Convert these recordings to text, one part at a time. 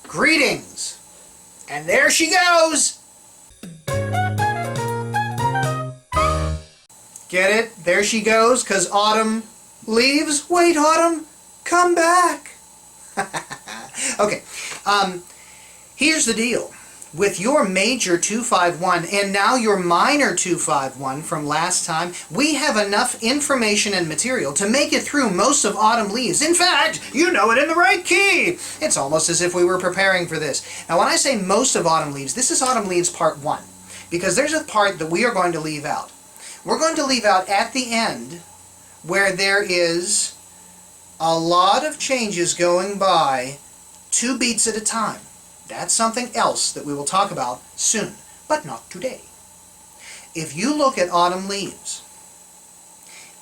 Greetings! And there she goes! Get it? There she goes, 'cause autumn leaves. Wait, autumn, come back. Okay, here's the deal. With your major 251 and now your minor 251 from last time, we have enough information and material to make it through most of Autumn Leaves. In fact, you know it in the right key. It's almost as if we were preparing for this. Now when I say most of Autumn Leaves, this is Autumn Leaves Part 1, because there's a part that we are going to leave out. We're going to leave out at the end where there is a lot of changes going by 2 beats at a time. That's something else that we will talk about soon, but not today. If you look at Autumn Leaves,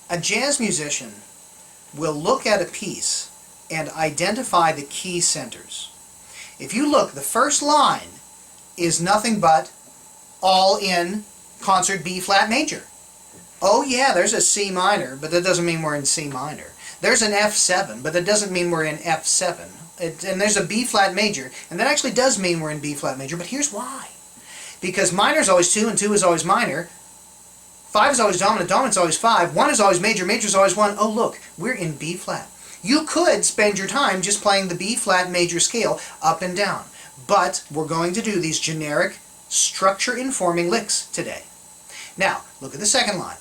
a jazz musician will look at a piece and identify the key centers. If you look, the first line is nothing but all in concert B flat major. Oh yeah, there's a C minor, but that doesn't mean we're in C minor. There's an F7, but that doesn't mean we're in F7. And there's a B flat major, and that actually does mean we're in B flat major, but here's why. Because minor is always 2 and 2 is always minor, 5 is always dominant, dominant's always 5, 1 is always major, major is always 1. Oh look, we're in B flat. You could spend your time just playing the B flat major scale up and down, but we're going to do these generic structure-informing licks today. Now, look at the second line.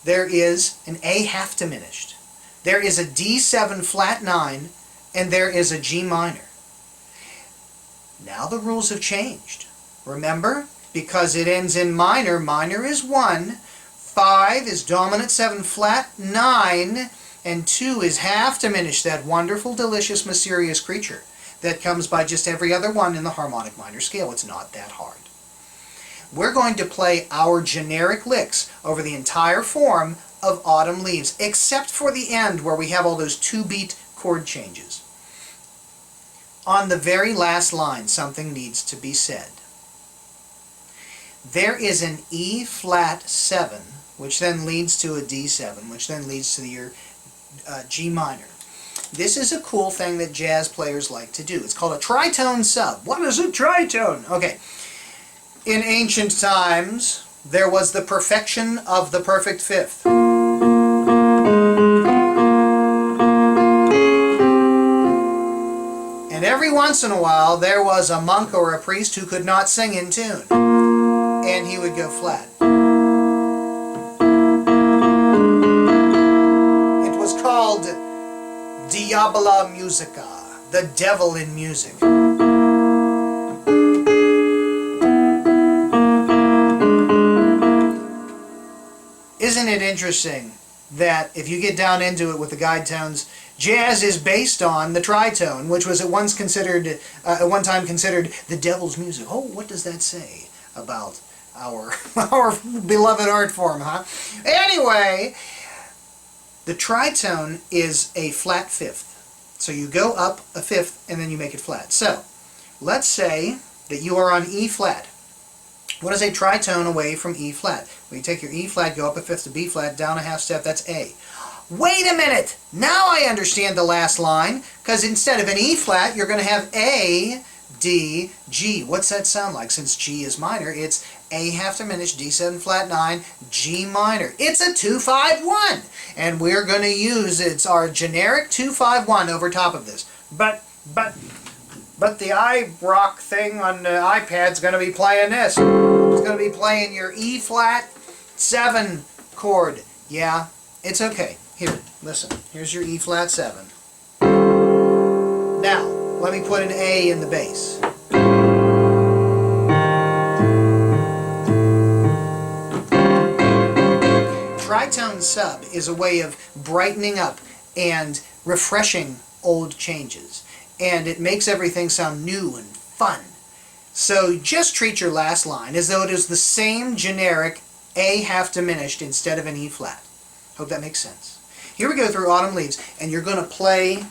There is an A half diminished. There is a D7 flat 9, and there is a G minor. Now the rules have changed. Remember, because it ends in minor, minor is 1, 5 is dominant 7 flat 9, and 2 is half diminished, that wonderful, delicious, mysterious creature that comes by just every other one in the harmonic minor scale. It's not that hard. We're going to play our generic licks over the entire form of Autumn Leaves, except for the end where we have all those 2-beat chord changes. On the very last line, something needs to be said. There is an E flat 7, which then leads to a D7, which then leads to your G minor. This is a cool thing that jazz players like to do. It's called a tritone sub. What is a tritone? Okay. In ancient times, there was the perfection of the perfect fifth. And every once in a while, there was a monk or a priest who could not sing in tune. And he would go flat. It was called Diabola Musica, the devil in music. Isn't it interesting that if you get down into it with the guide tones, jazz is based on the tritone, which was at one time considered the devil's music. Oh, what does that say about our beloved art form, huh? Anyway, the tritone is a flat fifth. So you go up a fifth and then you make it flat. So let's say that you are on E flat. What is a tritone away from E flat? Well, you take your E flat, go up a fifth to B flat, down a half step, that's A. Wait a minute! Now I understand the last line, because instead of an E flat, you're going to have A, D, G. What's that sound like? Since G is minor, it's A half diminished, D7 flat 9, G minor. It's a 2-5-1! And we're going to use, it's our generic 2-5-1 over top of this. But the iRock thing on the iPad's going to be playing this. It's going to be playing your E flat 7 chord. Yeah, it's okay. Here, listen. Here's your E flat 7. Now, let me put an A in the bass. Tritone sub is a way of brightening up and refreshing old changes. And it makes everything sound new and fun. So just treat your last line as though it is the same generic A half diminished instead of an E flat. Hope that makes sense. Here we go through Autumn Leaves, and you're going to play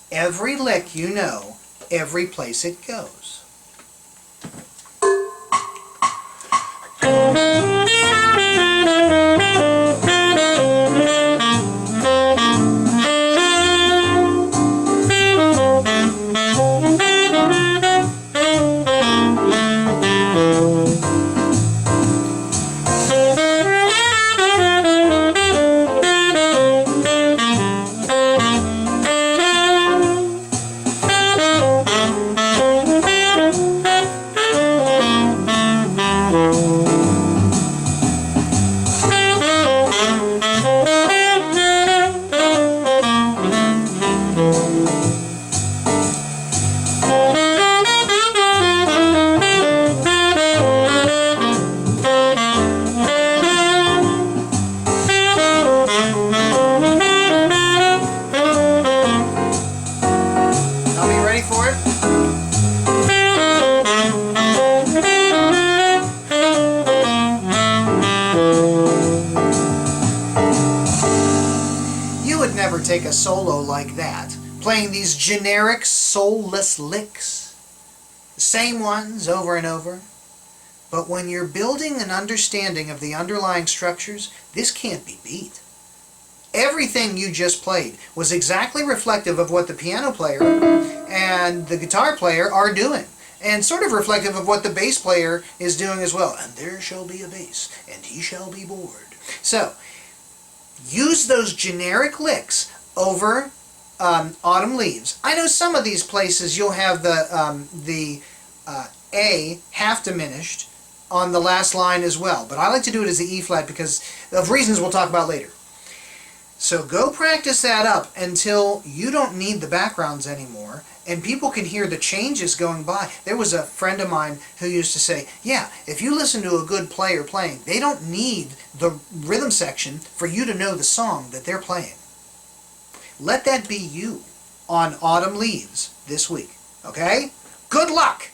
every lick you know, every place it goes. ever take a solo like that, playing these generic soulless licks, the same ones over and over. But when you're building an understanding of the underlying structures, this can't be beat. Everything you just played was exactly reflective of what the piano player and the guitar player are doing, and sort of reflective of what the bass player is doing as well. And there shall be a bass, and he shall be bored. So, use those generic licks over Autumn Leaves. I know some of these places you'll have the A half diminished on the last line as well, but I like to do it as the E flat because of reasons we'll talk about later. So go practice that up until you don't need the backgrounds anymore and people can hear the changes going by. There was a friend of mine who used to say, yeah, if you listen to a good player playing, they don't need the rhythm section for you to know the song that they're playing. Let that be you on Autumn Leaves this week, okay? Good luck!